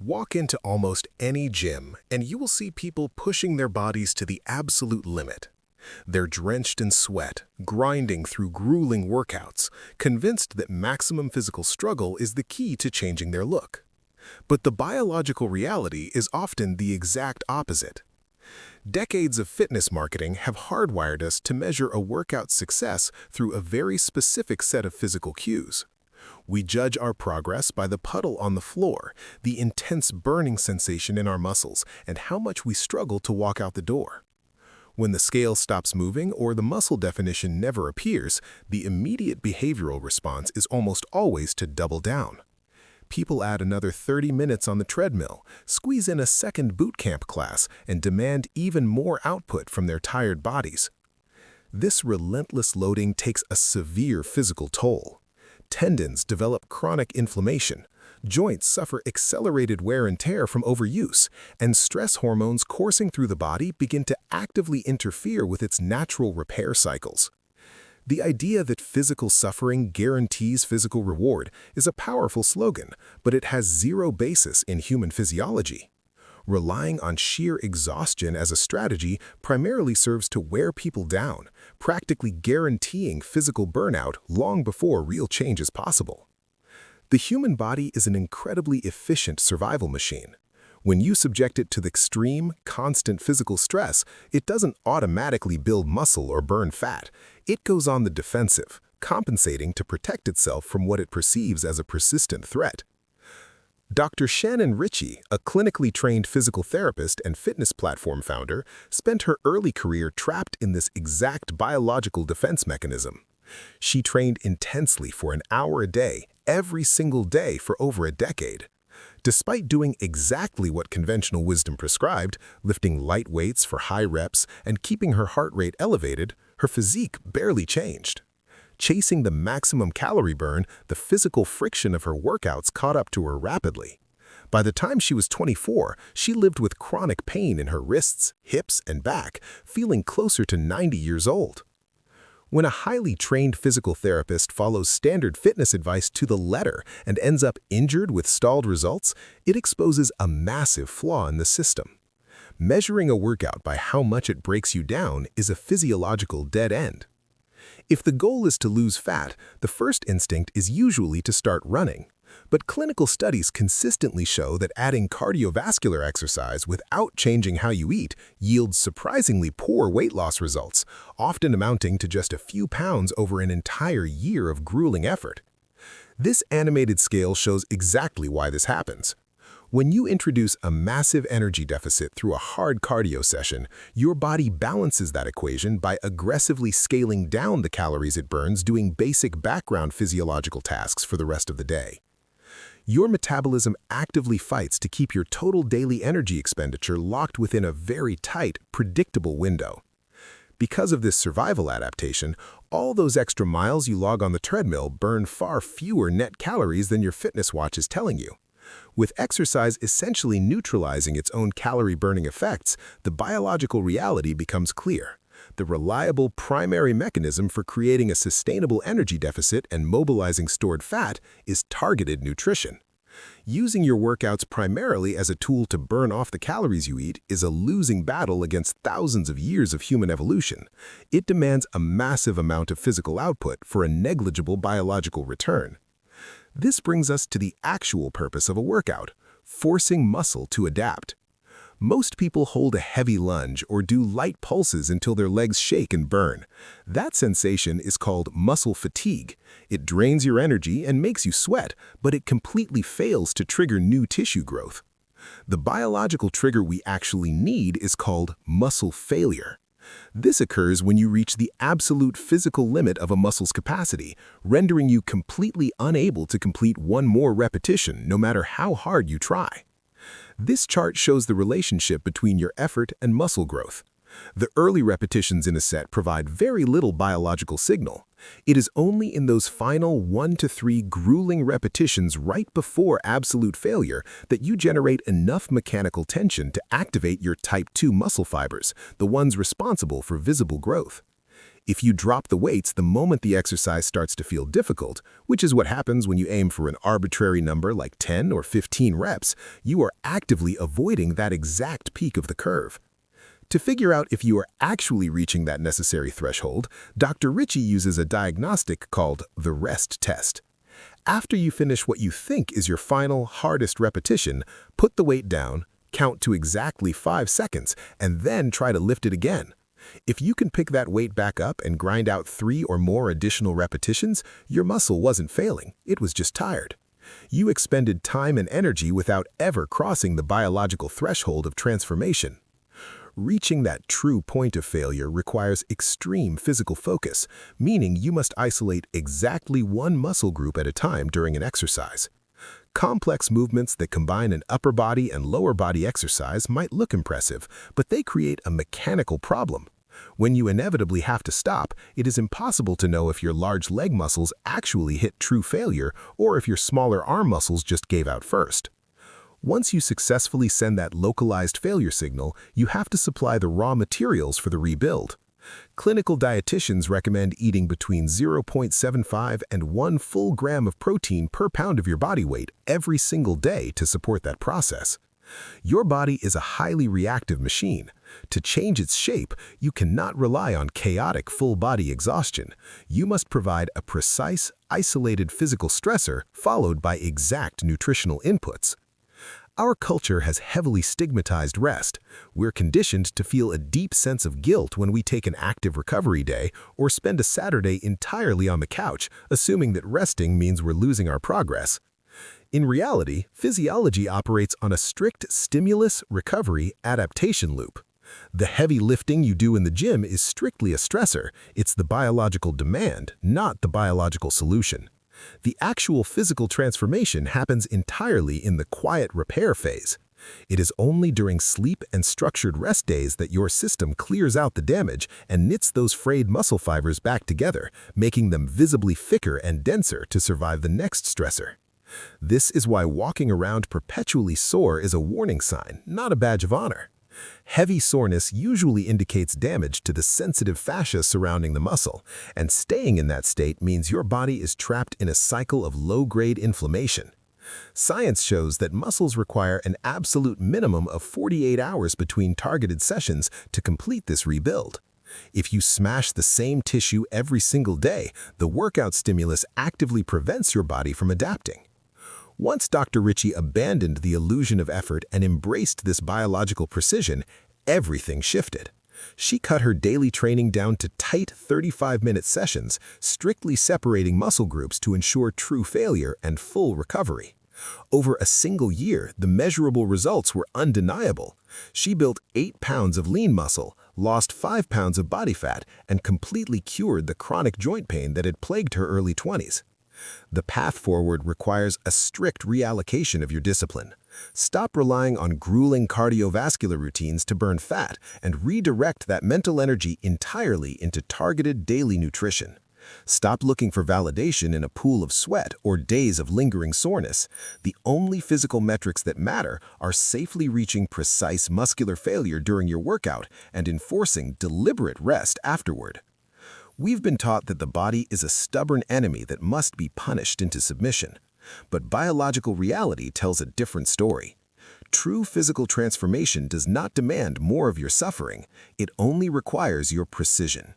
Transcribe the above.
Walk into almost any gym, and you will see people pushing their bodies to the absolute limit. They're drenched in sweat, grinding through grueling workouts, convinced that maximum physical struggle is the key to changing their look. But the biological reality is often the exact opposite. Decades of fitness marketing have hardwired us to measure a workout's success through a very specific set of physical cues. We judge our progress by the puddle on the floor, the intense burning sensation in our muscles, and how much we struggle to walk out the door. When the scale stops moving or the muscle definition never appears, the immediate behavioral response is almost always to double down. People add another 30 minutes on the treadmill, squeeze in a second boot camp class, and demand even more output from their tired bodies. This relentless loading takes a severe physical toll. Tendons develop chronic inflammation, joints suffer accelerated wear and tear from overuse, and stress hormones coursing through the body begin to actively interfere with its natural repair cycles. The idea that physical suffering guarantees physical reward is a powerful slogan, but it has zero basis in human physiology. Relying on sheer exhaustion as a strategy primarily serves to wear people down, practically guaranteeing physical burnout long before real change is possible. The human body is an incredibly efficient survival machine. When you subject it to the extreme, constant physical stress, it doesn't automatically build muscle or burn fat. It goes on the defensive, compensating to protect itself from what it perceives as a persistent threat. Dr. Shannon Richie, a clinically trained physical therapist and fitness platform founder, spent her early career trapped in this exact biological defense mechanism. She trained intensely for an hour a day, every single day for over a decade. Despite doing exactly what conventional wisdom prescribed, lifting light weights for high reps and keeping her heart rate elevated, her physique barely changed. Chasing the maximum calorie burn, the physical friction of her workouts caught up to her rapidly. By the time she was 24, she lived with chronic pain in her wrists, hips, and back, feeling closer to 90 years old. When a highly trained physical therapist follows standard fitness advice to the letter and ends up injured with stalled results, it exposes a massive flaw in the system. Measuring a workout by how much it breaks you down is a physiological dead end. If the goal is to lose fat, the first instinct is usually to start running. But clinical studies consistently show that adding cardiovascular exercise without changing how you eat yields surprisingly poor weight loss results, often amounting to just a few pounds over an entire year of grueling effort. This animated scale shows exactly why this happens. When you introduce a massive energy deficit through a hard cardio session, your body balances that equation by aggressively scaling down the calories it burns doing basic background physiological tasks for the rest of the day. Your metabolism actively fights to keep your total daily energy expenditure locked within a very tight, predictable window. Because of this survival adaptation, all those extra miles you log on the treadmill burn far fewer net calories than your fitness watch is telling you. With exercise essentially neutralizing its own calorie-burning effects, the biological reality becomes clear. The reliable primary mechanism for creating a sustainable energy deficit and mobilizing stored fat is targeted nutrition. Using your workouts primarily as a tool to burn off the calories you eat is a losing battle against thousands of years of human evolution. It demands a massive amount of physical output for a negligible biological return. This brings us to the actual purpose of a workout, forcing muscle to adapt. Most people hold a heavy lunge or do light pulses until their legs shake and burn. That sensation is called muscle fatigue. It drains your energy and makes you sweat, but it completely fails to trigger new tissue growth. The biological trigger we actually need is called muscle failure. This occurs when you reach the absolute physical limit of a muscle's capacity, rendering you completely unable to complete one more repetition no matter how hard you try. This chart shows the relationship between your effort and muscle growth. The early repetitions in a set provide very little biological signal. It is only in those final 1 to 3 grueling repetitions right before absolute failure that you generate enough mechanical tension to activate your type 2 muscle fibers, the ones responsible for visible growth. If you drop the weights the moment the exercise starts to feel difficult, which is what happens when you aim for an arbitrary number like 10 or 15 reps, you are actively avoiding that exact peak of the curve. To figure out if you are actually reaching that necessary threshold, Dr. Richie uses a diagnostic called the rest test. After you finish what you think is your final, hardest repetition, put the weight down, count to exactly 5 seconds, and then try to lift it again. If you can pick that weight back up and grind out 3 or more additional repetitions, your muscle wasn't failing, it was just tired. You expended time and energy without ever crossing the biological threshold of transformation. Reaching that true point of failure requires extreme physical focus, meaning you must isolate exactly one muscle group at a time during an exercise. Complex movements that combine an upper body and lower body exercise might look impressive, but they create a mechanical problem. When you inevitably have to stop, it is impossible to know if your large leg muscles actually hit true failure or if your smaller arm muscles just gave out first. Once you successfully send that localized failure signal, you have to supply the raw materials for the rebuild. Clinical dietitians recommend eating between 0.75 and 1 full gram of protein per pound of your body weight every single day to support that process. Your body is a highly reactive machine. To change its shape, you cannot rely on chaotic full-body exhaustion. You must provide a precise, isolated physical stressor followed by exact nutritional inputs. Our culture has heavily stigmatized rest. We're conditioned to feel a deep sense of guilt when we take an active recovery day or spend a Saturday entirely on the couch, assuming that resting means we're losing our progress. In reality, physiology operates on a strict stimulus-recovery-adaptation loop. The heavy lifting you do in the gym is strictly a stressor. It's the biological demand, not the biological solution. The actual physical transformation happens entirely in the quiet repair phase. It is only during sleep and structured rest days that your system clears out the damage and knits those frayed muscle fibers back together, making them visibly thicker and denser to survive the next stressor. This is why walking around perpetually sore is a warning sign, not a badge of honor. Heavy soreness usually indicates damage to the sensitive fascia surrounding the muscle, and staying in that state means your body is trapped in a cycle of low-grade inflammation. Science shows that muscles require an absolute minimum of 48 hours between targeted sessions to complete this rebuild. If you smash the same tissue every single day, the workout stimulus actively prevents your body from adapting. Once Dr. Richie abandoned the illusion of effort and embraced this biological precision, everything shifted. She cut her daily training down to tight 35-minute sessions, strictly separating muscle groups to ensure true failure and full recovery. Over a single year, the measurable results were undeniable. She built 8 pounds of lean muscle, lost 5 pounds of body fat, and completely cured the chronic joint pain that had plagued her early 20s. The path forward requires a strict reallocation of your discipline. Stop relying on grueling cardiovascular routines to burn fat and redirect that mental energy entirely into targeted daily nutrition. Stop looking for validation in a pool of sweat or days of lingering soreness. The only physical metrics that matter are safely reaching precise muscular failure during your workout and enforcing deliberate rest afterward. We've been taught that the body is a stubborn enemy that must be punished into submission. But biological reality tells a different story. True physical transformation does not demand more of your suffering. It only requires your precision.